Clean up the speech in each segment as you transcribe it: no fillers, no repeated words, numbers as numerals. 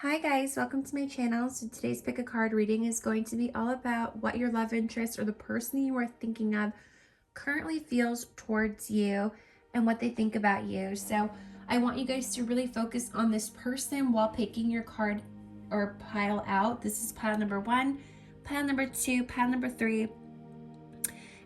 Hi guys, welcome to my channel. So today's pick a card reading is going to be all about what your love interest or the person you are thinking of currently feels towards you and what they think about you. So I want you guys to really focus on this person while picking your card or pile out. This is pile number 1, pile number 2, pile number 3,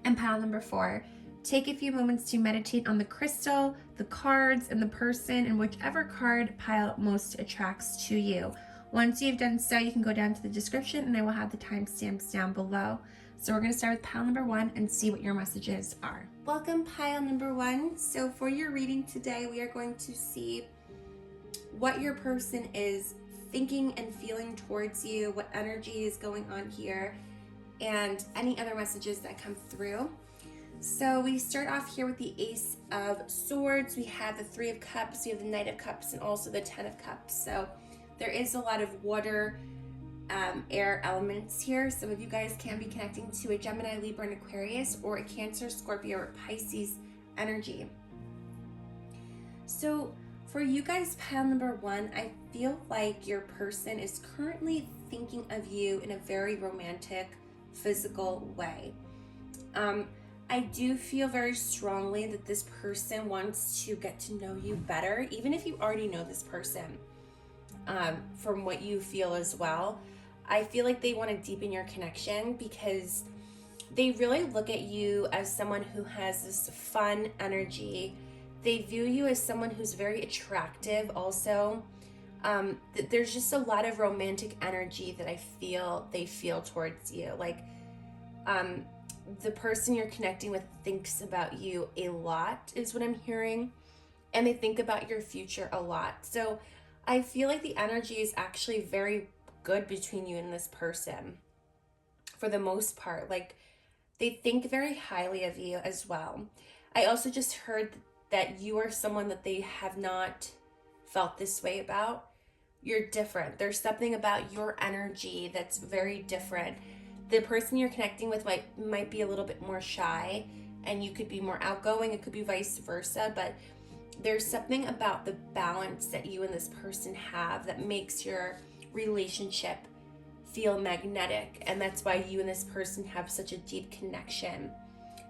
and pile number 4. Take a few moments to meditate on the crystal, the cards, and the person, and whichever card pile most attracts to you. Once you've done so, you can go down to the description and I will have the timestamps down below. So we're going to start with pile number 1 and see what your messages are. Welcome, pile number 1. So for your reading today, we are going to see what your person is thinking and feeling towards you, what energy is going on here, and any other messages that come through. So we start off here with the Ace of Swords. We have the Three of Cups, we have the Knight of Cups, and also the Ten of Cups. So there is a lot of water, air elements here. Some of you guys can be connecting to a Gemini, Libra, and Aquarius, or a Cancer, Scorpio, or Pisces energy. So for you guys, pile number 1, I feel like your person is currently thinking of you in a very romantic, physical way. I do feel very strongly that this person wants to get to know you better, even if you already know this person, from what you feel as well. I feel like they want to deepen your connection because they really look at you as someone who has this fun energy. They view you as someone who's very attractive also. There's just a lot of romantic energy that I feel they feel towards you. Like, the person you're connecting with thinks about you a lot is what I'm hearing, and they think about your future a lot. So I feel like the energy is actually very good between you and this person for the most part. Like, they think very highly of you as well. I also just heard that you are someone that they have not felt this way about. You're different. There's something about your energy that's very different. The person you're connecting with might be a little bit more shy, and you could be more outgoing. It could be vice versa, but there's something about the balance that you and this person have that makes your relationship feel magnetic, and that's why you and this person have such a deep connection.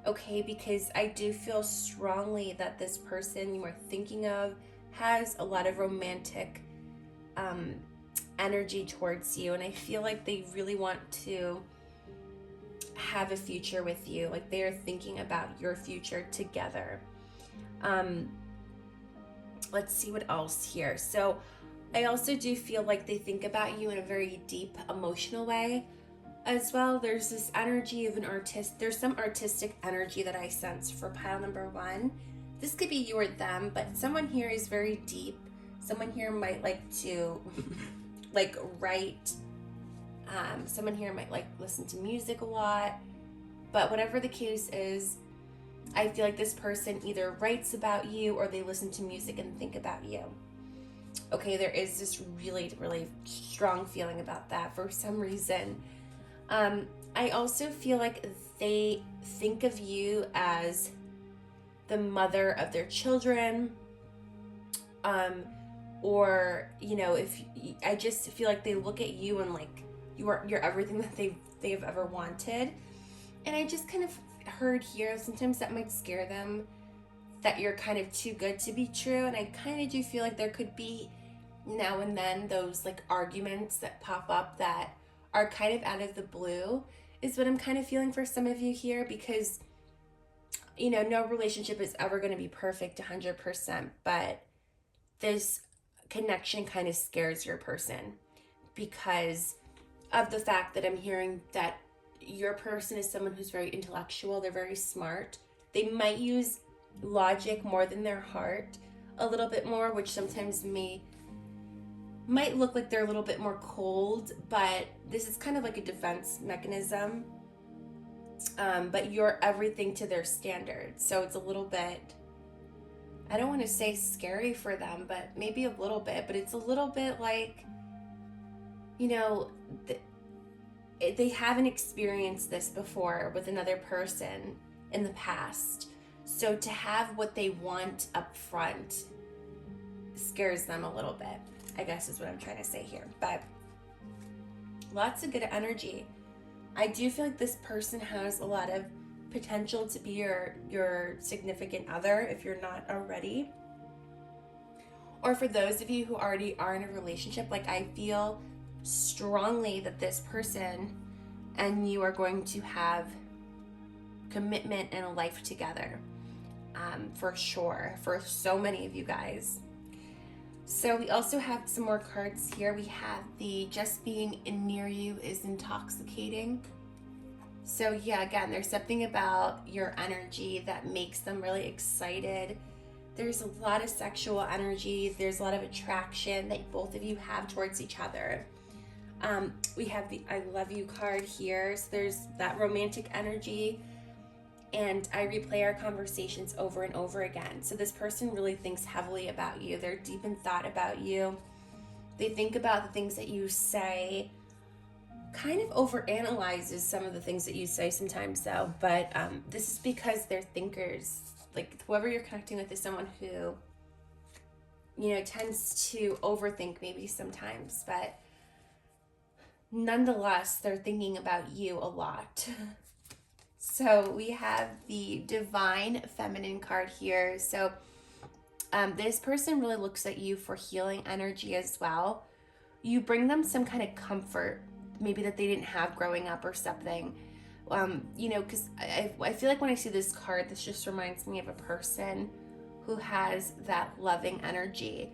Okay, because I do feel strongly that this person you are thinking of has a lot of romantic energy towards you, and I feel like they really want to have a future with you. Like, they are thinking about your future together. Let's see what else here. So I also do feel like they think about you in a very deep emotional way as well. There's this energy of an artist. There's some artistic energy that I sense for pile number 1. This could be you or them, but someone here is very deep. Someone here might like to like write. Someone here might like listen to music a lot, but whatever the case is, I feel like this person either writes about you or they listen to music and think about you. Okay, there is this really, really strong feeling about that for some reason. I also feel like they think of you as the mother of their children, or, you know, if I just feel like they look at you and like you're everything that they've ever wanted. And I just kind of heard here, sometimes that might scare them, that you're kind of too good to be true. And I kind of do feel like there could be now and then those like arguments that pop up that are kind of out of the blue, is what I'm kind of feeling for some of you here, because, you know, no relationship is ever going to be perfect 100%, but this connection kind of scares your person because of the fact that I'm hearing that your person is someone who's very intellectual. They're very smart. They might use logic more than their heart a little bit more, which sometimes might look like they're a little bit more cold, but this is kind of like a defense mechanism. But you're everything to their standards. So it's a little bit, I don't want to say scary for them, but maybe a little bit, but it's a little bit like, you know, they haven't experienced this before with another person in the past. So to have what they want up front scares them a little bit. I guess is what I'm trying to say here. But lots of good energy. I do feel like this person has a lot of potential to be your significant other if you're not already. Or for those of you who already are in a relationship, like I feel strongly that this person and you are going to have commitment and a life together, for sure, for so many of you guys. So we also have some more cards here. We have the just being near you is intoxicating. So yeah, again, there's something about your energy that makes them really excited. There's a lot of sexual energy. There's a lot of attraction that both of you have towards each other. We have the I love you card here. So there's that romantic energy. And I replay our conversations over and over again. So this person really thinks heavily about you. They're deep in thought about you. They think about the things that you say, kind of overanalyzes some of the things that you say sometimes though. But this is because they're thinkers. Like whoever you're connecting with is someone who, you know, tends to overthink maybe sometimes. But nonetheless, they're thinking about you a lot. So we have the Divine Feminine card here. So this person really looks at you for healing energy as well. You bring them some kind of comfort, maybe that they didn't have growing up or something. You know, because I feel like when I see this card, this just reminds me of a person who has that loving energy.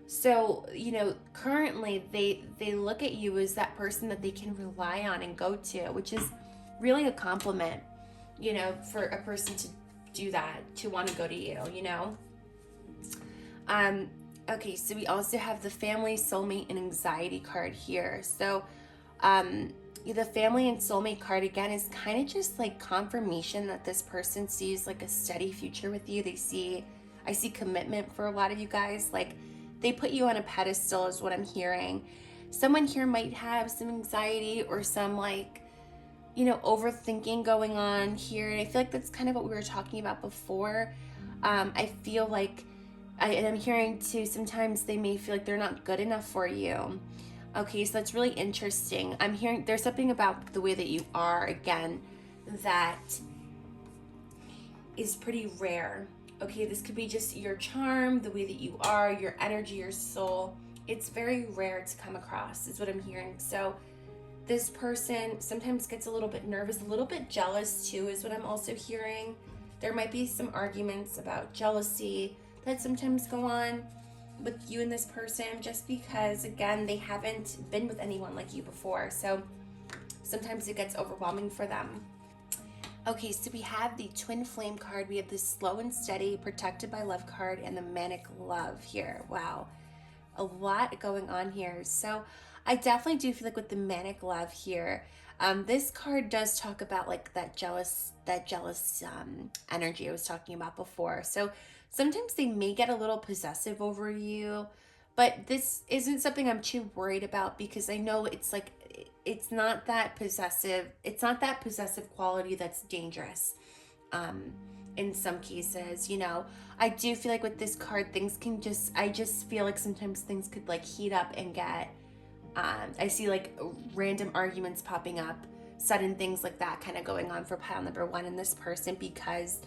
So, you know, currently they look at you as that person that they can rely on and go to, which is really a compliment, you know, for a person to do that, to want to go to you, you know. Okay, so we also have the Family, Soulmate, and Anxiety card here. So the Family and Soulmate card, again, is kind of just like confirmation that this person sees like a steady future with you. I see commitment for a lot of you guys. Like they put you on a pedestal is what I'm hearing. Someone here might have some anxiety or some like, you know, overthinking going on here. And I feel like that's kind of what we were talking about before. I feel like, and I'm hearing too, sometimes they may feel like they're not good enough for you. Okay, so that's really interesting. I'm hearing there's something about the way that you are, again, that is pretty rare. Okay, this could be just your charm, the way that you are, your energy, your soul. It's very rare to come across, is what I'm hearing. So this person sometimes gets a little bit nervous, a little bit jealous too, is what I'm also hearing. There might be some arguments about jealousy that sometimes go on with you and this person, just because, again, they haven't been with anyone like you before. So sometimes it gets overwhelming for them. Okay, so we have the Twin Flame card. We have the Slow and Steady, Protected by Love card, and the Manic Love here. Wow, a lot going on here. So I definitely do feel like with the Manic Love here, this card does talk about like that jealous energy I was talking about before. So sometimes they may get a little possessive over you, but this isn't something I'm too worried about, because I know it's like, it's not that possessive. It's not that possessive quality that's dangerous. In some cases, you know, I do feel like with this card, I just feel like sometimes things could like heat up and get, I see like random arguments popping up, sudden things like that kind of going on for pile number one in this person, because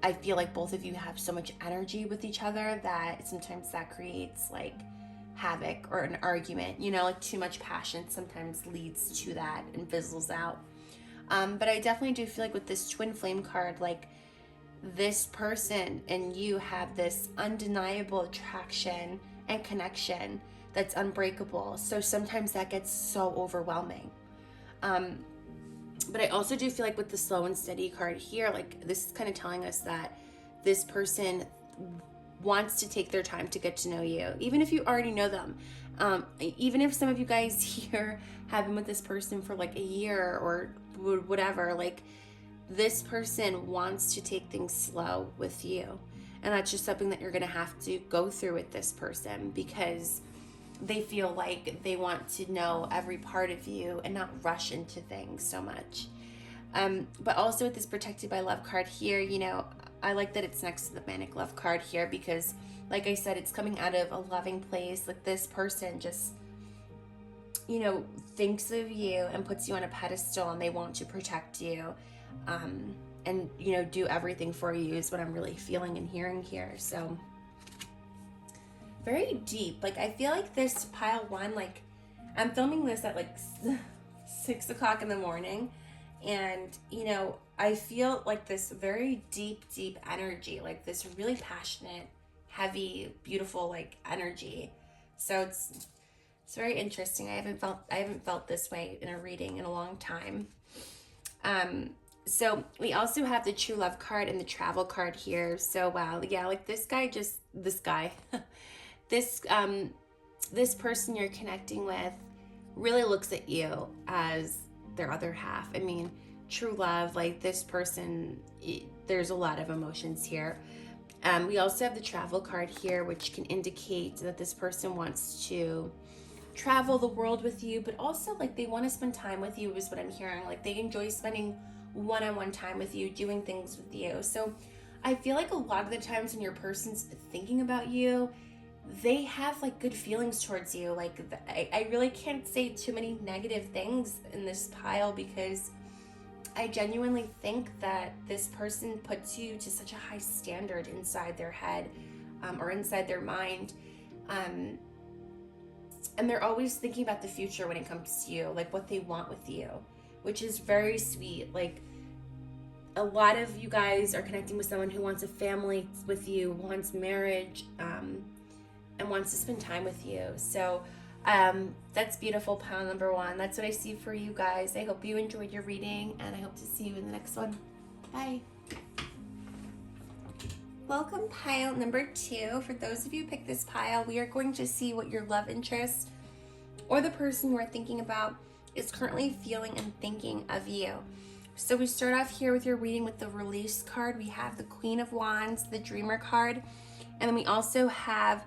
I feel like both of you have so much energy with each other that sometimes that creates like havoc or an argument, you know, like too much passion sometimes leads to that and fizzles out. But I definitely do feel like with this Twin Flame card, like this person and you have this undeniable attraction and connection that's unbreakable. So sometimes that gets so overwhelming. But I also do feel like with the Slow and Steady card here, like this is kind of telling us that this person wants to take their time to get to know you, even if you already know them. Even if some of you guys here have been with this person for like a year or whatever, like this person wants to take things slow with you. And that's just something that you're going to have to go through with this person, because they feel like they want to know every part of you and not rush into things so much. But also with this Protected by Love card here, you know, I like that it's next to the Manic Love card here because, like I said, it's coming out of a loving place. Like this person just, you know, thinks of you and puts you on a pedestal, and they want to protect you, and, you know, do everything for you is what I'm really feeling and hearing here. So very deep. Like I feel like this pile one, like I'm filming this at like 6 o'clock in the morning, and, you know, I feel like this very deep energy, like this really passionate, heavy, beautiful, like energy. So it's very interesting. I haven't felt this way in a reading in a long time. So we also have the True Love card and the Travel card here. So wow, yeah, like this this person you're connecting with really looks at you as their other half. I mean, true love, like this person, there's a lot of emotions here. We also have the Travel card here, which can indicate that this person wants to travel the world with you, but also like they want to spend time with you is what I'm hearing. Like they enjoy spending one-on-one time with you, doing things with you. So I feel like a lot of the times when your person's thinking about you, they have like good feelings towards you. Like I really can't say too many negative things in this pile because I genuinely think that this person puts you to such a high standard inside their head, or inside their mind. And they're always thinking about the future when it comes to you, like what they want with you, which is very sweet. Like a lot of you guys are connecting with someone who wants a family with you, wants marriage, and wants to spend time with you. So that's beautiful, pile number one. That's what I see for you guys. I hope you enjoyed your reading, and I hope to see you in the next one. Bye. Welcome, pile number two. For those of you who picked this pile, we are going to see what your love interest or the person you are thinking about is currently feeling and thinking of you. So we start off here with your reading with the Release card. We have the Queen of Wands, the Dreamer card, and then we also have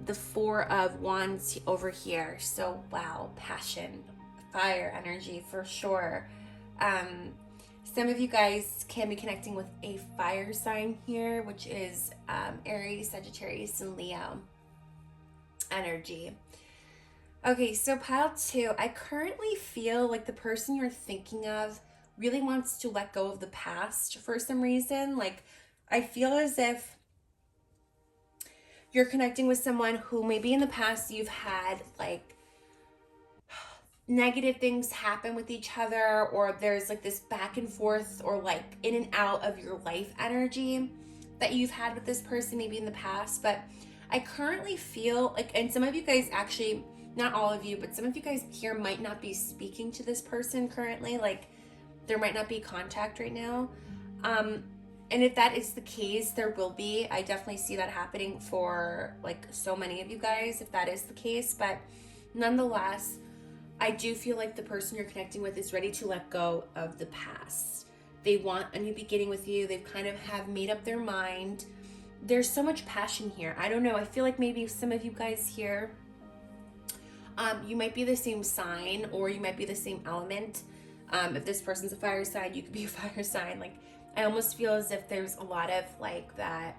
the Four of Wands over here. So wow, passion, fire energy for sure. Some of you guys can be connecting with a fire sign here, which is Aries, Sagittarius, and Leo energy. Okay, so pile two, I currently feel like the person you're thinking of really wants to let go of the past for some reason. Like I feel as if you're connecting with someone who maybe in the past you've had like negative things happen with each other, or there's like this back and forth or like in and out of your life energy that you've had with this person maybe in the past. But I currently feel like, and some of you guys actually, not all of you, but some of you guys here might not be speaking to this person currently. Like there might not be contact right now. And if that is the case, there will be. I definitely see that happening for like so many of you guys, if that is the case. But nonetheless, I do feel like the person you're connecting with is ready to let go of the past. They want a new beginning with you. They've kind of have made up their mind. There's so much passion here. I don't know. I feel like maybe some of you guys here, you might be the same sign, or you might be the same element. If this person's a fire sign, you could be a fire sign. Like I almost feel as if there's a lot of like that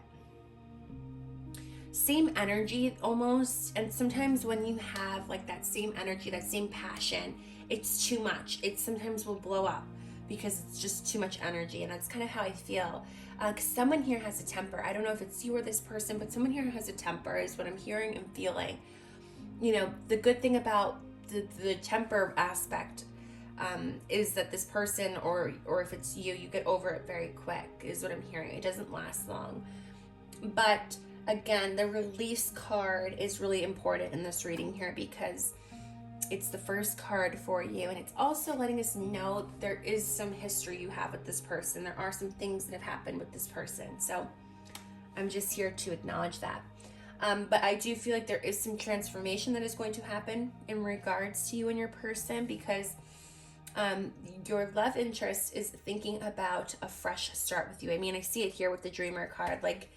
same energy almost. And sometimes when you have like that same energy, that same passion, it's too much. It sometimes will blow up because it's just too much energy. And that's kind of how I feel. Because someone here has a temper. I don't know if it's you or this person, but someone here has a temper is what I'm hearing and feeling. You know, the good thing about the temper aspect is that this person, or if it's you, you get over it very quick is what I'm hearing. It doesn't last long. But again, the Release card is really important in this reading here because it's the first card for you, and it's also letting us know there is some history you have with this person. There are some things that have happened with this person. So I'm just here to acknowledge that. But I do feel like there is some transformation that is going to happen in regards to you and your person, because your love interest is thinking about a fresh start with you. I mean, I see it here with the Dreamer card. Like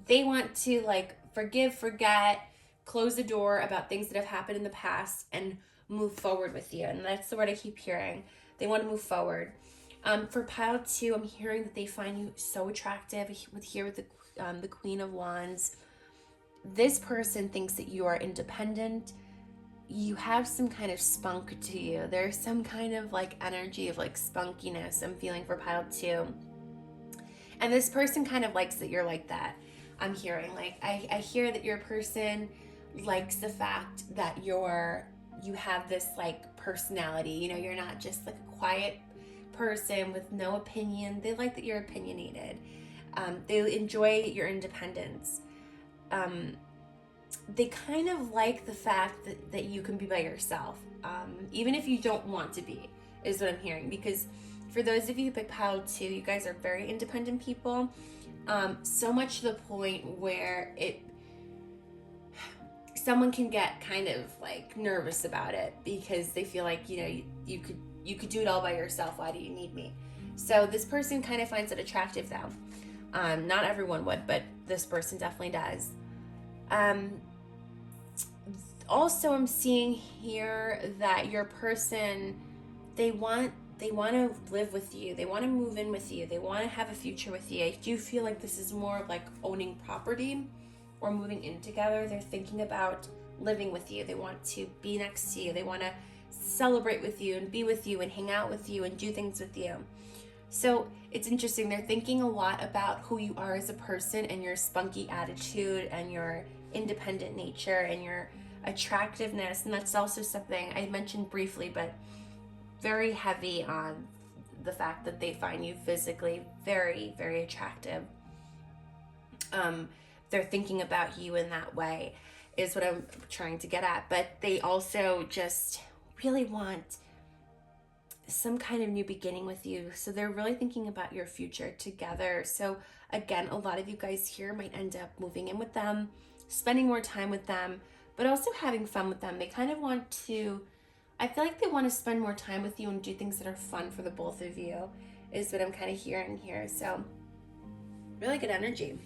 they want to like forgive, forget, close the door about things that have happened in the past and move forward with you. And that's the word I keep hearing. They want to move forward. For pile 2, I'm hearing that they find you so attractive. With the Queen of Wands, this person thinks that you are independent. You have some kind of spunk to you. There's some kind of like energy of like spunkiness I'm feeling for pile 2. And this person kind of likes that you're like that. I'm hearing like I hear that your person likes the fact that you have this like personality. You know, you're not just like a quiet person with no opinion. They like that you're opinionated. They enjoy your independence. They kind of like the fact that you can be by yourself, even if you don't want to be, is what I'm hearing. Because for those of you who pick pile 2, you guys are very independent people, so much to the point where someone can get kind of like nervous about it because they feel like, you know, you could do it all by yourself. Why do you need me? So this person kind of finds it attractive though. Not everyone would, but this person definitely does. Also, I'm seeing here that your person, they want to live with you. They want to move in with you. They want to have a future with you. I do feel like this is more of like owning property or moving in together. They're thinking about living with you. They want to be next to you. They want to celebrate with you and be with you and hang out with you and do things with you. So it's interesting. They're thinking a lot about who you are as a person and your spunky attitude and your independent nature and your attractiveness. And that's also something I mentioned briefly, but very heavy on the fact that they find you physically very, very attractive. They're thinking about you in that way is what I'm trying to get at. But they also just really want some kind of new beginning with you. So they're really thinking about your future together. So again, a lot of you guys here might end up moving in with them, spending more time with them, but also having fun with them. They kind of want to, I feel like they want to spend more time with you and do things that are fun for the both of you, is what I'm kind of hearing here. So really good energy.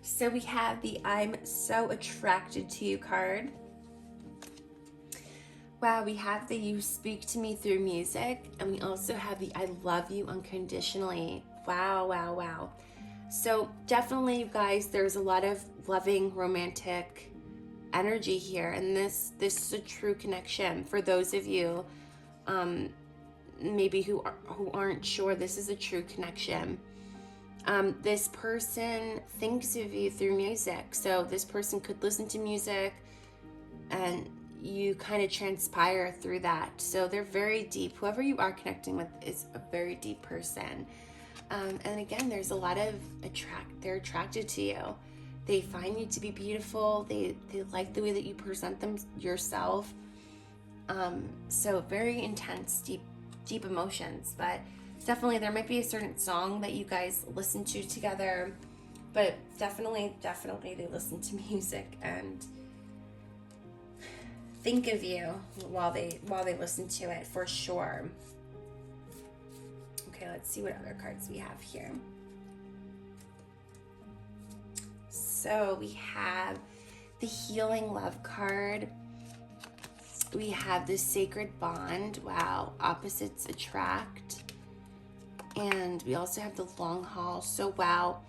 So we have the I'm so attracted to you card. Wow, we have the you speak to me through music, and we also have the I love you unconditionally. Wow, wow, wow. So definitely, you guys, there's a lot of loving, romantic energy here, and this is a true connection. For those of you maybe who aren't sure, this is a true connection. This person thinks of you through music. So this person could listen to music and you kind of transpire through that. So they're very deep. Whoever you are connecting with is a very deep person. And again, there's a lot of they're attracted to you. They find you to be beautiful. They like the way that you present them yourself. So very intense, deep emotions. But definitely there might be a certain song that you guys listen to together. But definitely they listen to music and think of you while they listen to it, for sure. Okay, let's see what other cards we have here. So we have the Healing Love card. We have the Sacred Bond. Wow, opposites attract. And we also have the Long Haul. So wow,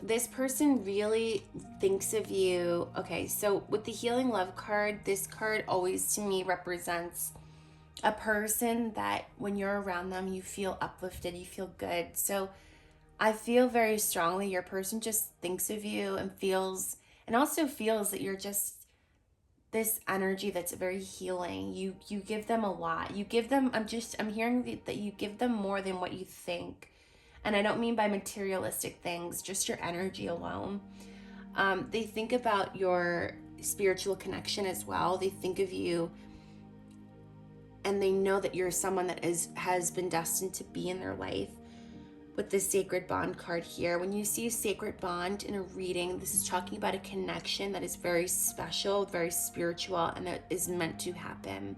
this person really thinks of you. Okay, so with the Healing Love card, this card always to me represents a person that when you're around them, you feel uplifted, you feel good. So I feel very strongly your person just thinks of you and also feels that you're just this energy that's very healing. You give them a lot. You give them, I'm hearing that you give them more than what you think. And I don't mean by materialistic things, just your energy alone. They think about your spiritual connection as well. They think of you and they know that you're someone that has been destined to be in their life. With this Sacred Bond card here, when you see a Sacred Bond in a reading, this is talking about a connection that is very special, very spiritual, and that is meant to happen.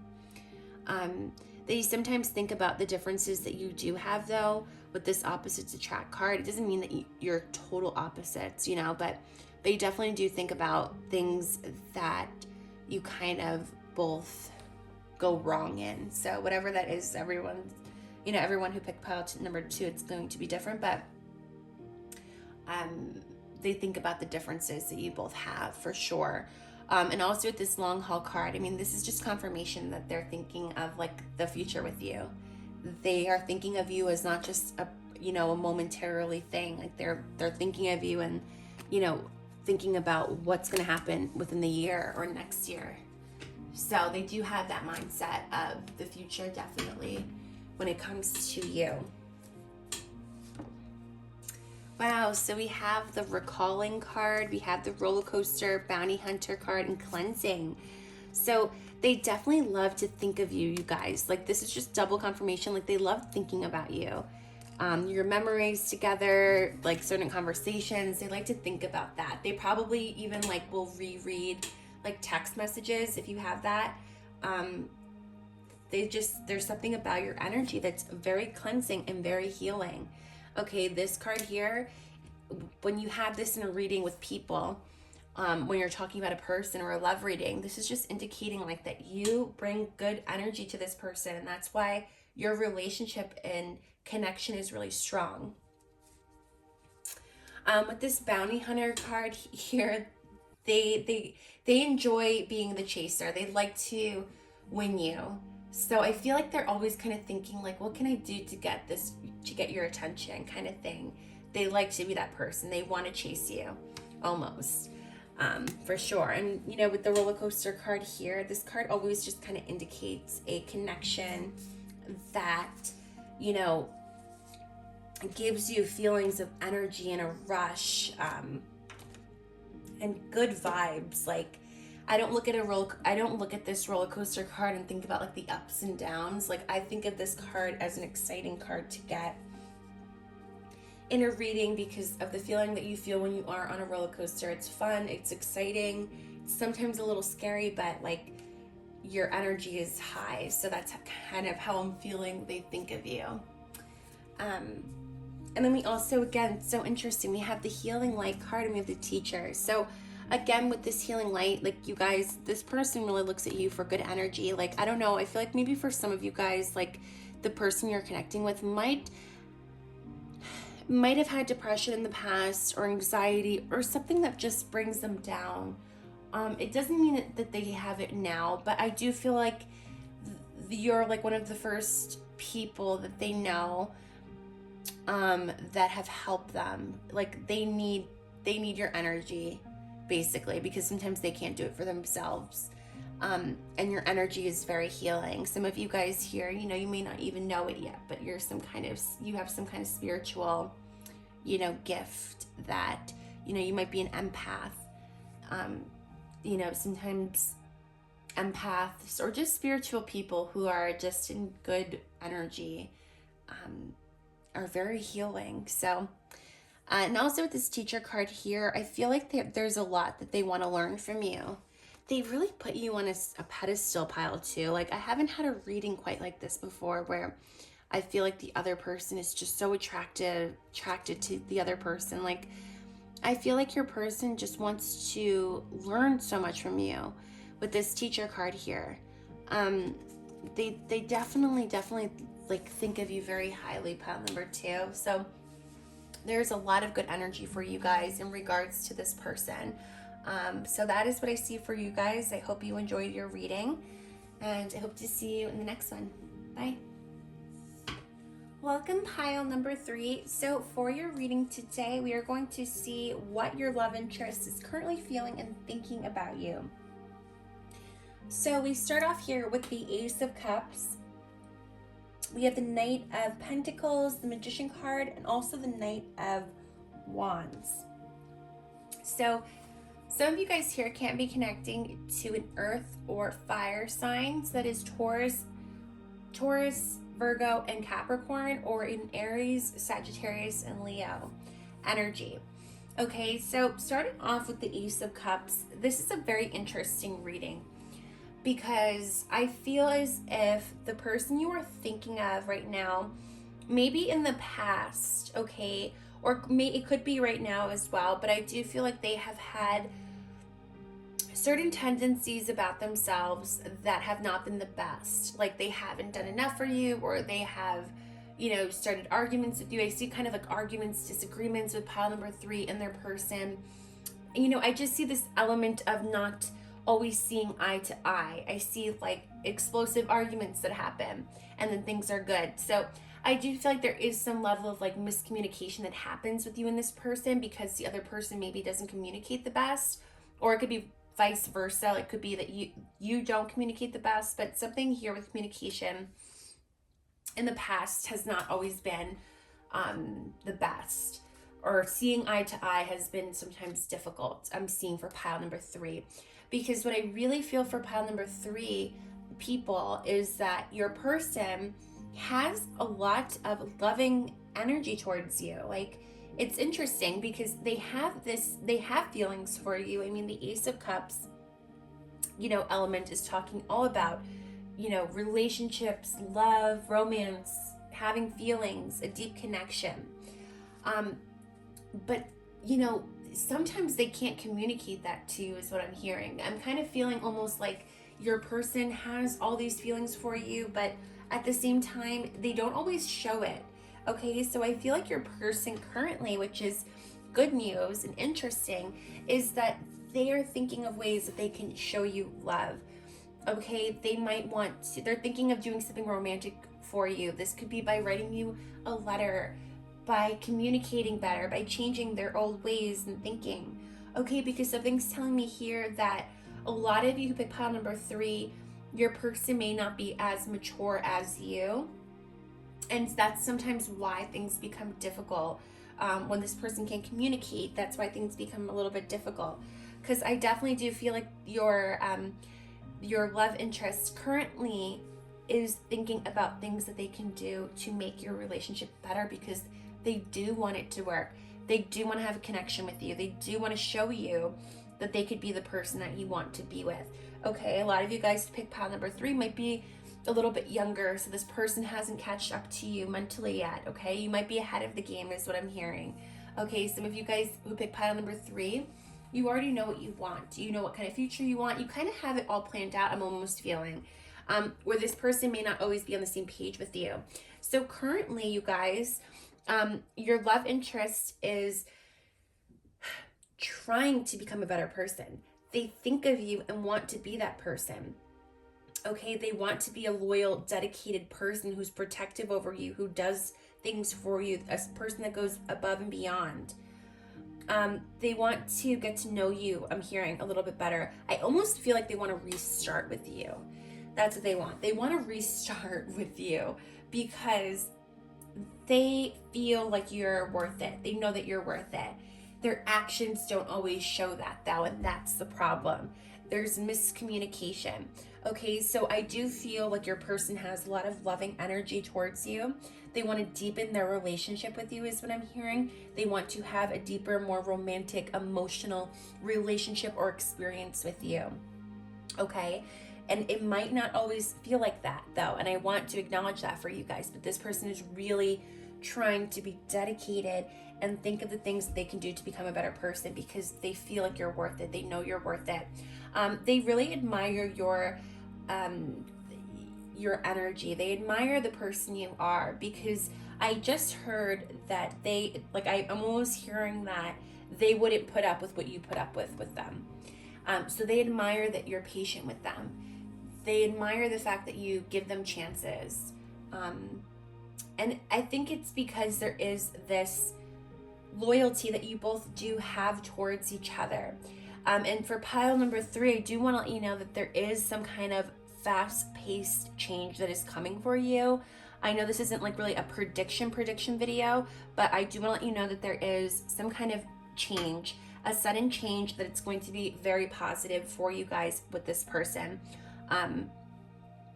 They sometimes think about the differences that you do have, though, with this opposites attract card. It doesn't mean that you're total opposites, but you definitely do think about things that you kind of both go wrong in. So whatever that is, everyone everyone who picked pile number 2, it's going to be different, but they think about the differences that you both have for sure. And also with this long haul card, I mean, this is just confirmation that they're thinking of like the future with you. They are thinking of you as not just a momentarily thing. Like they're thinking of you and thinking about what's going to happen within the year or next year. So they do have that mindset of the future, definitely, when it comes to you. Wow, so we have the recalling card, we have the roller coaster, bounty hunter card, and cleansing. So they definitely love to think of you, you guys. Like this is just double confirmation. Like they love thinking about you. Your memories together, like certain conversations, they like to think about that. They probably even like will reread like text messages if you have that. There's something about your energy that's very cleansing and very healing. Okay, this card here, when you have this in a reading with people, when you're talking about a person or a love reading, this is just indicating like that you bring good energy to this person, and that's why your relationship and connection is really strong. With this bounty hunter card here, they enjoy being the chaser. They like to win you. So I feel like they're always kind of thinking like, what can I do to get your attention kind of thing. They like to be that person. They want to chase you almost, for sure. And, with the roller coaster card here, this card always just kind of indicates a connection that, gives you feelings of energy and a rush, and good vibes. Like, I don't look at this roller coaster card and think about like the ups and downs. Like I think of this card as an exciting card to get in a reading because of the feeling that you feel when you are on a roller coaster. It's fun, it's exciting, it's sometimes a little scary, but like your energy is high. So that's kind of how I'm feeling they think of you. And then we also, again, so interesting, we have the healing light card and we have the teacher. So again, with this healing light, like you guys, this person really looks at you for good energy. Like, I don't know, I feel like maybe for some of you guys, like the person you're connecting with might have had depression in the past or anxiety or something that just brings them down. It doesn't mean that they have it now, but I do feel like you're like one of the first people that they know that have helped them. Like they need your energy, basically, because sometimes they can't do it for themselves. And your energy is very healing. Some of you guys here, you may not even know it yet, but you have some kind of spiritual, gift that, you might be an empath. Sometimes empaths or just spiritual people who are just in good energy, are very healing. So, and also with this teacher card here, I feel like there's a lot that they want to learn from you. They really put you on a pedestal pile too. Like I haven't had a reading quite like this before where I feel like the other person is just so attracted to the other person. Like I feel like your person just wants to learn so much from you with this teacher card here. They definitely like think of you very highly, pile number 2. So there's a lot of good energy for you guys in regards to this person. So that is what I see for you guys. I hope you enjoyed your reading, and I hope to see you in the next one. Bye. Welcome, pile number 3. So for your reading today, we are going to see what your love interest is currently feeling and thinking about you. So we start off here with the Ace of Cups. We have the Knight of Pentacles, the Magician card, and also the Knight of Wands. So some of you guys here can't be connecting to an earth or fire sign. So that is Taurus, Virgo, and Capricorn, or in Aries, Sagittarius, and Leo energy. Okay, so starting off with the Ace of Cups, this is a very interesting reading because I feel as if the person you are thinking of right now, maybe in the past, okay, or it could be right now as well, but I do feel like they have had certain tendencies about themselves that have not been the best. Like they haven't done enough for you, or they have started arguments with you. I see kind of like arguments, disagreements with pile number 3 in their person. I just see this element of not always seeing eye to eye. I see like explosive arguments that happen and then things are good. So I do feel like there is some level of like miscommunication that happens with you and this person because the other person maybe doesn't communicate the best, or it could be vice versa. It could be that you don't communicate the best, but something here with communication in the past has not always been the best, or seeing eye to eye has been sometimes difficult. I'm seeing for pile number 3, because what I really feel for pile number 3 people is that your person has a lot of loving energy towards you. Like, it's interesting because they have feelings for you. I mean, the Ace of Cups, element is talking all about, relationships, love, romance, having feelings, a deep connection. But, sometimes they can't communicate that to you is what I'm hearing. I'm kind of feeling almost like your person has all these feelings for you, but at the same time, they don't always show it. Okay, so I feel like your person currently, which is good news and interesting, is that they are thinking of ways that they can show you love. Okay, they're thinking of doing something romantic for you. This could be by writing you a letter, by communicating better, by changing their old ways and thinking. Okay, because something's telling me here that a lot of you who pick pile number 3, your person may not be as mature as you. And that's sometimes why things become difficult. When this person can't communicate, that's why things become a little bit difficult. Because I definitely do feel like your love interest currently is thinking about things that they can do to make your relationship better, because they do want it to work. They do want to have a connection with you. They do want to show you that they could be the person that you want to be with. Okay, a lot of you guys to pick pile number 3 might be a little bit younger, so this person hasn't catched up to you mentally yet. Okay, you might be ahead of the game is what I'm hearing. Okay, some of you guys who pick pile number 3, you already know what you want. You know what kind of future you want. You kind of have it all planned out, I'm almost feeling. Where this person may not always be on the same page with you. So currently, you guys, your love interest is trying to become a better person. They think of you and want to be that person. Okay, they want to be a loyal, dedicated person who's protective over you, who does things for you, a person that goes above and beyond. They want to get to know you, I'm hearing, a little bit better. I almost feel like they want to restart with you. That's what they want. They want to restart with you because they feel like you're worth it. They know that you're worth it. Their actions don't always show that, though, and that's the problem. There's miscommunication. Okay, so I do feel like your person has a lot of loving energy towards you. They want to deepen their relationship with you is what I'm hearing. They want to have a deeper, more romantic, emotional relationship or experience with you. Okay, and it might not always feel like that, though, and I want to acknowledge that for you guys, but this person is really trying to be dedicated and think of the things that they can do to become a better person because they feel like you're worth it. They know you're worth it. They really admire your energy. They admire the person you are, because I just heard that I'm almost hearing that they wouldn't put up with what you put up with them. So they admire that you're patient with them. They admire the fact that you give them chances. And I think it's because there is this loyalty that you both do have towards each other. And for pile number 3, I do want to let you know that there is some kind of fast-paced change that is coming for you. I know this isn't like really a prediction video, but I do want to let you know that there is some kind of change, a sudden change, that it's going to be very positive for you guys with this person.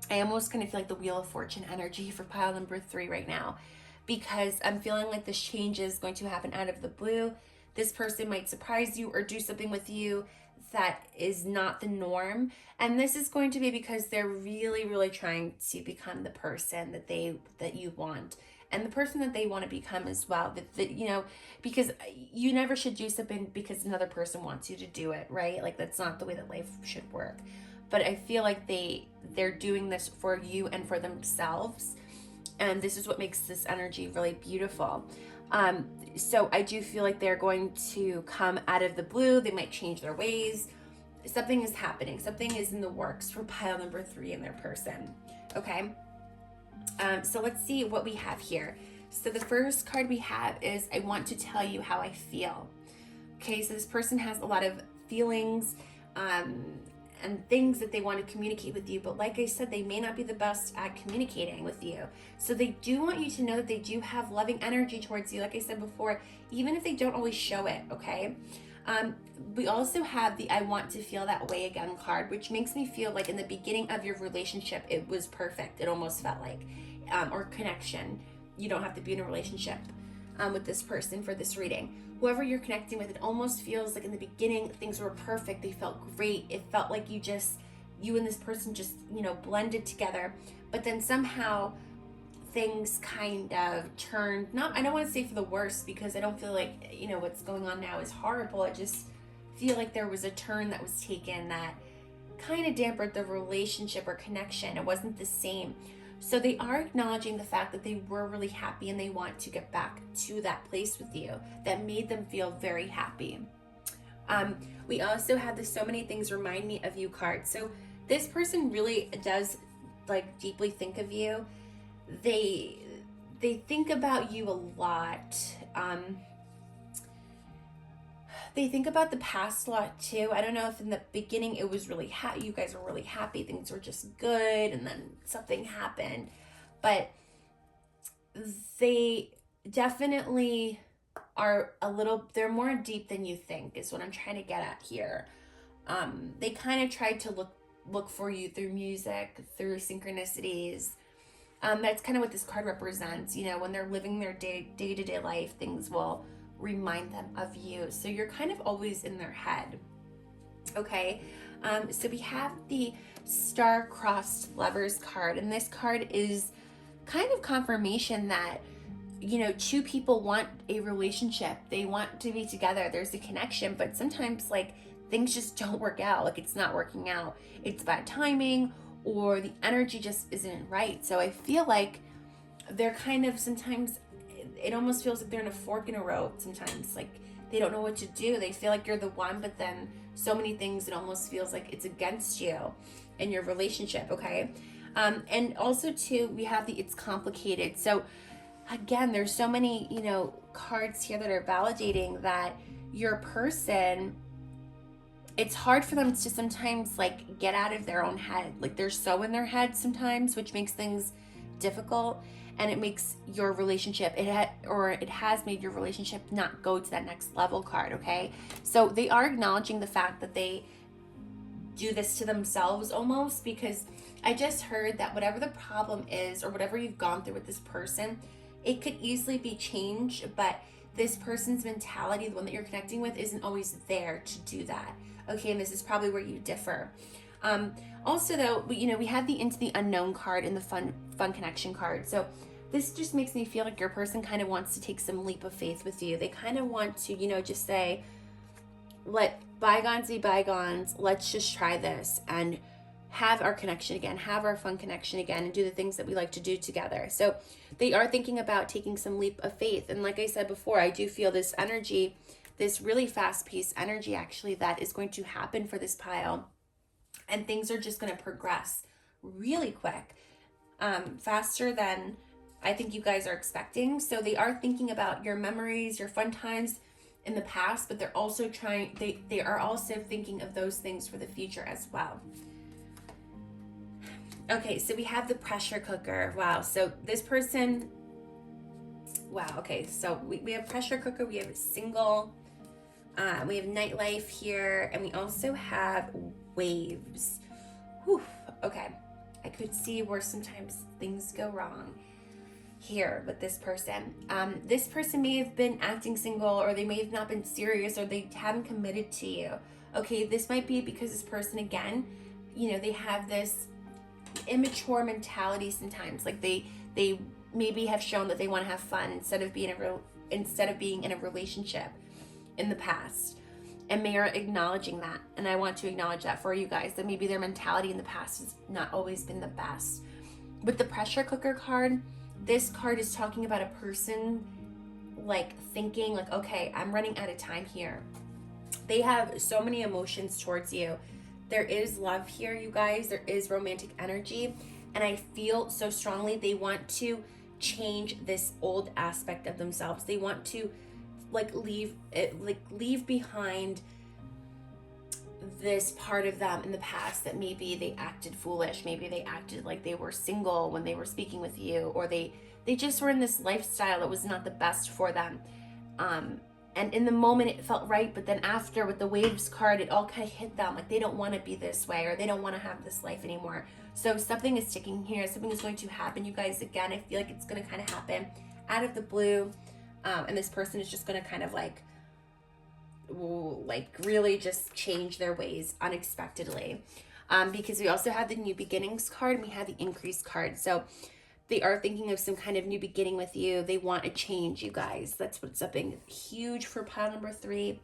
I almost kind of feel like the Wheel of Fortune energy for pile number 3 right now, because I'm feeling like this change is going to happen out of the blue. This person might surprise you or do something with you that is not the norm. And this is going to be because they're really, really trying to become the person that you want, and the person that they want to become as well. Because you never should do something because another person wants you to do it, right? Like, that's not the way that life should work. But I feel like they're doing this for you and for themselves. And this is what makes this energy really beautiful. So I do feel like they're going to come out of the blue. They might change their ways. Something is happening. Something is in the works for pile number 3 in their person. Okay. So let's see what we have here. So the first card we have is, I want to tell you how I feel. Okay, so this person has a lot of feelings and things that they want to communicate with you, but like I said, they may not be the best at communicating with you. So they do want you to know that they do have loving energy towards you, like I said before, even if they don't always show it, okay? We also have the I want to feel that way again card, which makes me feel like in the beginning of your relationship, it was perfect. It almost felt like, or connection. You don't have to be in a relationship with this person for this reading. Whoever you're connecting with, it almost feels like in the beginning, things were perfect. They felt great. It felt like you and this person just, blended together. But then somehow things kind of turned, I don't want to say for the worse, because I don't feel like, what's going on now is horrible. I just feel like there was a turn that was taken that kind of dampened the relationship or connection. It wasn't the same. So they are acknowledging the fact that they were really happy and they want to get back to that place with you that made them feel very happy. We also have the so many things remind me of you card. So this person really does deeply think of you. They think about you a lot. They think about the past a lot too. I don't know if in the beginning it was really you guys were really happy, things were just good, and then something happened. But they definitely are they're more deep than you think, is what I'm trying to get at here. They kind of tried to look for you through music, through synchronicities. That's kind of what this card represents. When they're living their day-to-day life, things will remind them of you. So you're kind of always in their head. Okay. So we have the star-crossed lovers card, and this card is kind of confirmation that, two people want a relationship. They want to be together. There's a connection, but sometimes things just don't work out. It's not working out. It's bad timing, or the energy just isn't right. So I feel like they're kind of, sometimes it almost feels like they're in a fork in a road sometimes. They don't know what to do. They feel like you're the one, but then so many things, it almost feels like it's against you in your relationship, okay? And also too, we have the it's complicated. So again, there's so many, cards here that are validating that your person, it's hard for them to sometimes get out of their own head. They're so in their head sometimes, which makes things difficult. And it makes your relationship, it has made your relationship not go to that next level card, okay? So they are acknowledging the fact that they do this to themselves almost, because I just heard that whatever the problem is, or whatever you've gone through with this person, it could easily be changed, but this person's mentality, the one that you're connecting with, isn't always there to do that, okay? And this is probably where you differ. Also though, we have the into the unknown card and the fun connection card. So this just makes me feel like your person kind of wants to take some leap of faith with you. They kind of want to, just say, let bygones be bygones. Let's just try this and have our connection again, have our fun connection again, and do the things that we like to do together. So they are thinking about taking some leap of faith. And like I said before, I do feel this energy, this really fast-paced energy actually, that is going to happen for this pile. And things are just going to progress really quick, faster than I think you guys are expecting. So they are thinking about your memories, your fun times in the past, but they're also they are also thinking of those things for the future as well. Okay, so we have the pressure cooker. Wow, so this person, wow, okay, so we have pressure cooker, we have single, we have nightlife here, and we also have waves. Whew, okay, I could see where sometimes things go wrong here with this person. This person may have been acting single, or they may have not been serious, or they haven't committed to you. Okay, this might be because this person, again, they have this immature mentality sometimes. They maybe have shown that they want to have fun instead of being in a relationship in the past, and they are acknowledging that. And I want to acknowledge that for you guys, that maybe their mentality in the past has not always been the best. With the pressure cooker card, this card is talking about a person like thinking like, okay, I'm running out of time here. They have so many emotions towards you. There is love here, you guys. There is romantic energy. And I feel so strongly they want to change this old aspect of themselves. They want to leave behind this part of them in the past that maybe they acted foolish, maybe they acted like they were single when they were speaking with you, or they just were in this lifestyle that was not the best for them. And in the moment it felt right, but then after, with the waves card, it all kind of hit them like they don't want to be this way, or they don't want to have this life anymore. So something is sticking here. Something is going to happen, you guys. Again, I feel like it's going to kind of happen out of the blue. And this person is just going to kind of like really just change their ways unexpectedly. Because we also have the new beginnings card and we have the increase card. So they are thinking of some kind of new beginning with you. They want a change, you guys. That's what's something huge for pile number 3,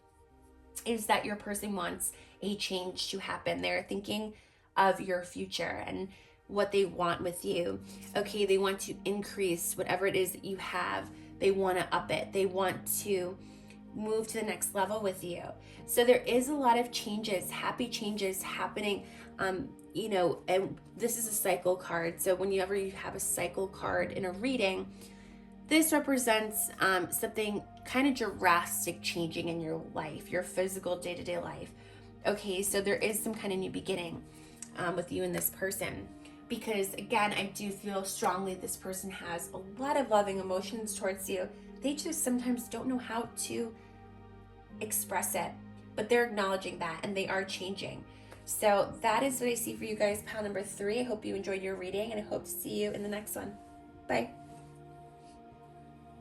is that your person wants a change to happen. They're thinking of your future and what they want with you. Okay, they want to increase whatever it is that you have. They want to up it. They want to move to the next level with you. So there is a lot of changes, happy changes happening. And this is a cycle card. So whenever you have a cycle card in a reading, this represents something kind of drastic changing in your life, your physical day-to-day life. Okay, so there is some kind of new beginning with you and this person. Because again, I do feel strongly this person has a lot of loving emotions towards you. They just sometimes don't know how to express it, but they're acknowledging that and they are changing. So that is what I see for you guys, pile number 3. I hope you enjoyed your reading and I hope to see you in the next one. Bye.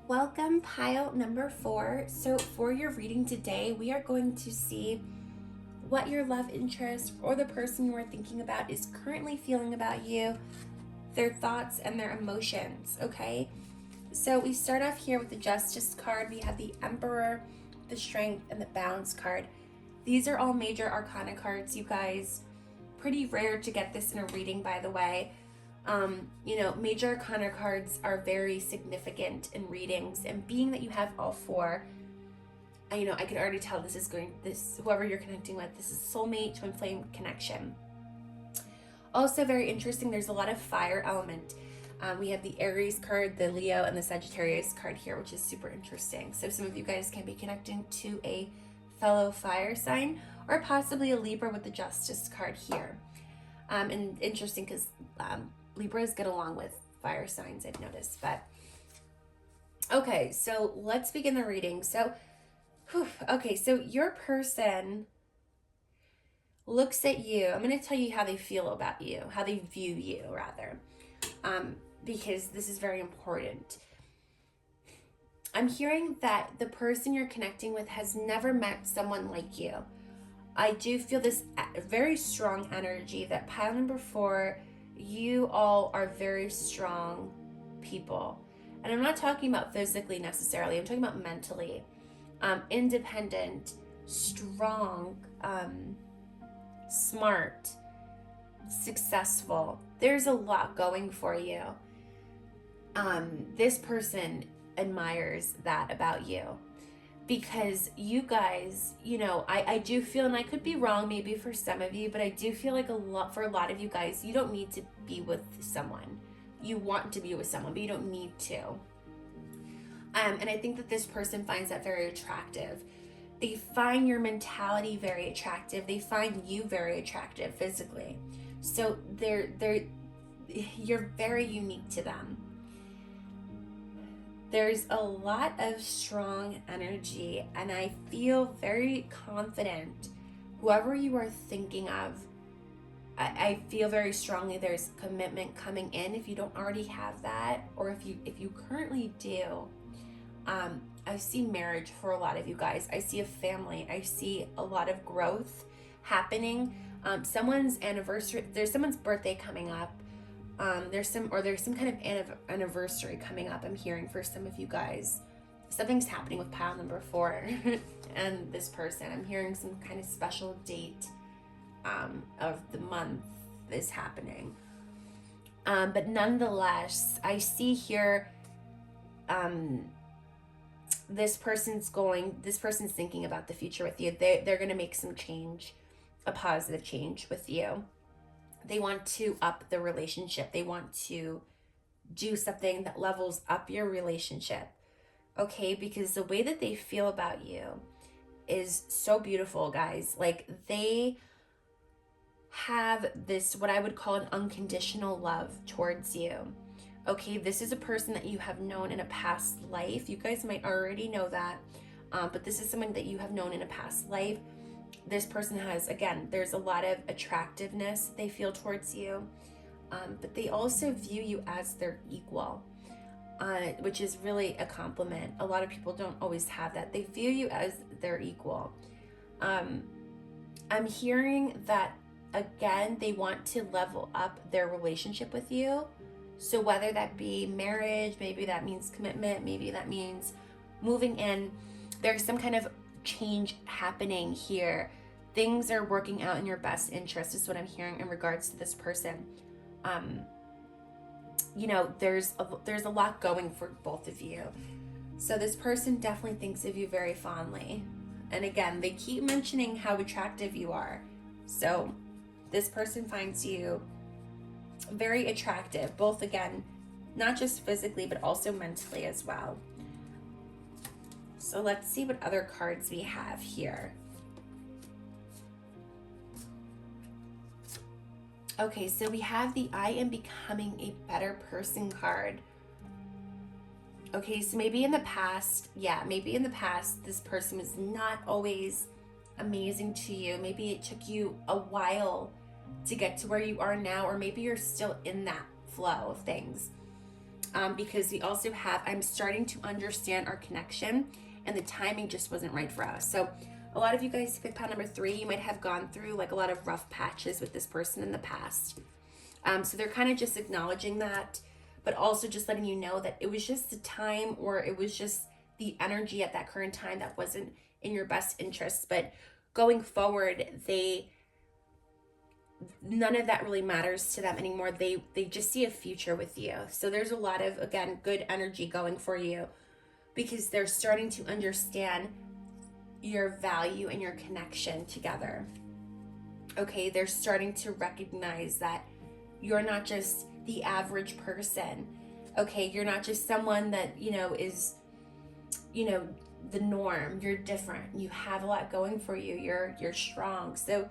Welcome, pile number 4. So for your reading today, we are going to see what your love interest or the person you are thinking about is currently feeling about you, their thoughts and their emotions, okay? So we start off here with the Justice card. We have the Emperor, the Strength, and the Balance card. These are all major arcana cards, you guys. Pretty rare to get this in a reading, by the way. Major arcana cards are very significant in readings, and being that you have all 4, I can already tell whoever you're connecting with, this is soulmate, twin flame connection. Also very interesting, there's a lot of fire element. We have the Aries card, the Leo, and the Sagittarius card here, which is super interesting. So some of you guys can be connecting to a fellow fire sign, or possibly a Libra with the Justice card here. And interesting because Libras get along with fire signs, I've noticed. But okay, so let's begin the reading. So your person looks at you. I'm going to tell you how they feel about you, how they view you, rather, because this is very important. I'm hearing that the person you're connecting with has never met someone like you. I do feel this very strong energy that pile number 4, you all are very strong people. And I'm not talking about physically necessarily, I'm talking about mentally. Independent, strong, smart, successful. There's a lot going for you. This person admires that about you, because you guys, I do feel, and I could be wrong maybe for some of you, but I do feel like for a lot of you guys, you don't need to be with someone. You want to be with someone, but you don't need to. And I think that this person finds that very attractive. They find your mentality very attractive. They find you very attractive physically. So you're very unique to them. There's a lot of strong energy, and I feel very confident. Whoever you are thinking of, I feel very strongly there's commitment coming in if you don't already have that, or if you currently do. I see marriage for a lot of you guys. I see a family. I see a lot of growth happening. Someone's anniversary, there's someone's birthday coming up. There's some kind of anniversary coming up, I'm hearing, for some of you guys. Something's happening with pile number 4 and this person. I'm hearing some kind of special date of the month is happening. But nonetheless, I see here um, this person's thinking about the future with you. They're going to make some change, a positive change with you. They want to up the relationship. They want to do something that levels up your relationship. Okay, because the way that they feel about you is so beautiful, guys. Like, they have this, what I would call, an unconditional love towards you. Okay, this is a person that you have known in a past life. You guys might already know that, but this is someone that you have known in a past life. This person has, again, there's a lot of attractiveness they feel towards you, but they also view you as their equal, which is really a compliment. A lot of people don't always have that. They view you as their equal. I'm hearing that, again, they want to level up their relationship with you. So whether that be marriage, maybe that means commitment, maybe that means moving in, there's some kind of change happening here. Things are working out in your best interest is what I'm hearing in regards to this person. You know, there's a lot going for both of you. So this person definitely thinks of you very fondly. And again, they keep mentioning how attractive you are. So this person finds you very attractive, both, again, not just physically, but also mentally as well. So let's see what other cards we have here. Okay, so we have the I am becoming a better person card. Okay, so maybe in the past, this person was not always amazing to you. Maybe it took you a while to get to where you are now, or maybe you're still in that flow of things. Because we also have, I'm starting to understand our connection, and the timing just wasn't right for us. So a lot of you guys pick pile number 3, you might have gone through like a lot of rough patches with this person in the past. So they're kind of just acknowledging that, but also just letting you know that it was just the time, or it was just the energy at that current time that wasn't in your best interests. But going forward, none of that really matters to them anymore. They just see a future with you. So there's a lot of, again, good energy going for you, because they're starting to understand your value and your connection together. Okay, they're starting to recognize that you're not just the average person. Okay, you're not just someone that, is, the norm. You're different. You have a lot going for you. You're strong. So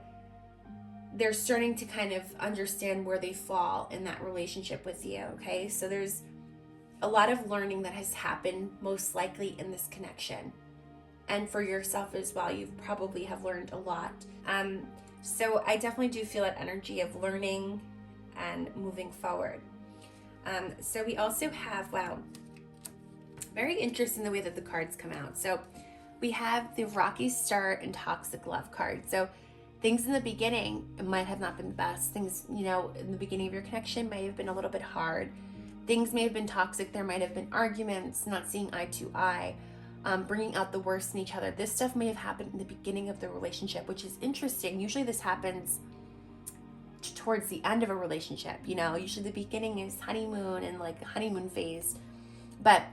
they're starting to kind of understand where they fall in that relationship with you. Okay, so there's a lot of learning that has happened, most likely, in this connection. And for yourself as well, you probably have learned a lot. So I definitely do feel that energy of learning and moving forward. So we also have, wow, very interesting the way that the cards come out. So we have the rocky start and toxic love card. So things in the beginning might have not been the best. Things, in the beginning of your connection may have been a little bit hard. Things may have been toxic. There might have been arguments, not seeing eye to eye, bringing out the worst in each other. This stuff may have happened in the beginning of the relationship, which is interesting. Usually this happens towards the end of a relationship. Usually the beginning is honeymoon and like honeymoon phase. But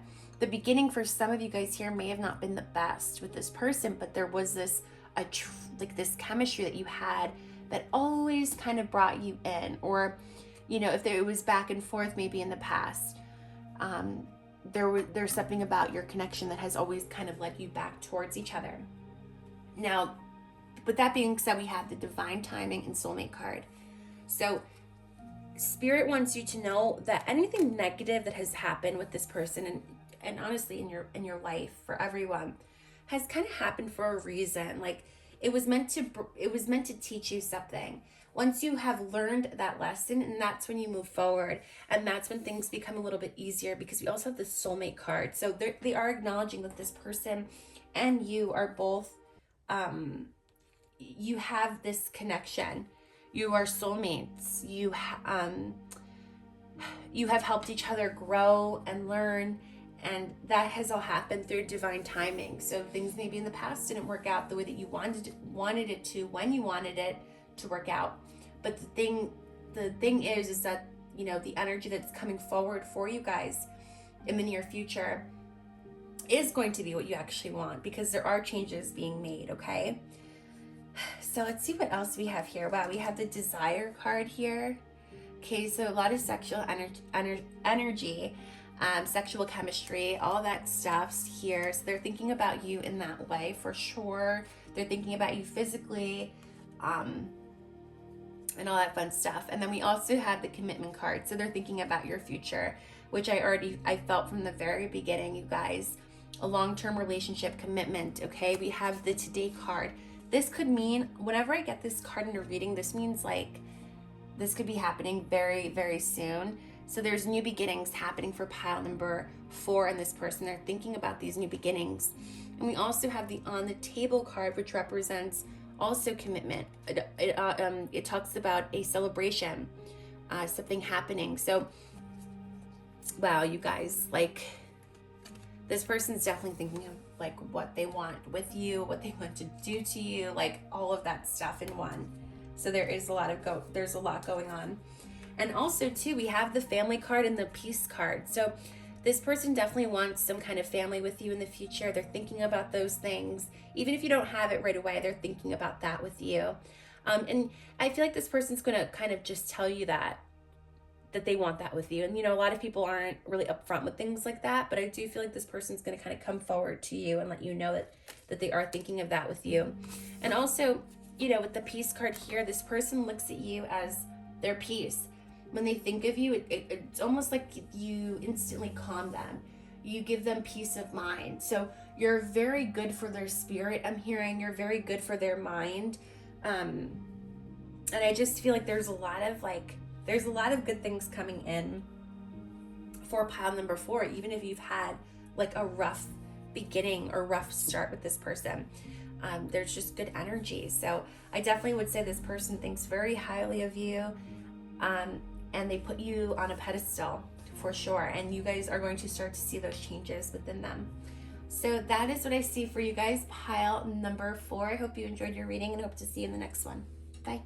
the beginning for some of you guys here may have not been the best with this person, but there was this this chemistry that you had that always kind of brought you in. Or if it was back and forth maybe in the past, there's something about your connection that has always kind of led you back towards each other. Now, with that being said, we have the divine timing and soulmate card. So Spirit wants you to know that anything negative that has happened with this person, and honestly in your life, for everyone, has kind of happened for a reason. Like, it was meant to teach you something. Once you have learned that lesson, and that's when you move forward, and that's when things become a little bit easier, because we also have the soulmate card. So they are acknowledging that this person and you are both, you have this connection. You are soulmates. You have helped each other grow and learn, and that has all happened through divine timing. So things maybe in the past didn't work out the way that you wanted it to, when you wanted it to work out. But the thing is that the energy that's coming forward for you guys in the near future is going to be what you actually want, because there are changes being made, okay? So let's see what else we have here. Wow, we have the Desire card here. Okay, so a lot of sexual energy, sexual chemistry, all that stuff's here. So they're thinking about you in that way for sure. They're thinking about you physically, and all that fun stuff. And then we also have the Commitment card. So they're thinking about your future, which I felt from the very beginning, you guys. A long-term relationship, commitment, okay? We have the Today card. This could mean, whenever I get this card in a reading, this means like this could be happening very, very soon. So there's new beginnings happening for pile number 4 and this person. They're thinking about these new beginnings. And we also have the On the Table card, which represents also commitment. It talks about a celebration, something happening. So, wow, you guys, like, this person's definitely thinking of like what they want with you, what they want to do to you, like all of that stuff in one. So there's a lot going on. And also too, we have the Family card and the Peace card. So this person definitely wants some kind of family with you in the future. They're thinking about those things. Even if you don't have it right away, they're thinking about that with you. And I feel like this person's going to kind of just tell you that they want that with you. And, you know, a lot of people aren't really upfront with things like that, but I do feel like this person's going to kind of come forward to you and let you know that they are thinking of that with you. And also, you know, with the Peace card here, this person looks at you as their peace. When they think of you, it's almost like you instantly calm them. You give them peace of mind. So you're very good for their spirit. I'm hearing you're very good for their mind. And I just feel like there's a lot of good things coming in for pile number 4, even if you've had like a rough beginning or rough start with this person. There's just good energy. So I definitely would say this person thinks very highly of you, and they put you on a pedestal for sure. And you guys are going to start to see those changes within them. So that is what I see for you guys, pile number 4. I hope you enjoyed your reading and hope to see you in the next one. Bye.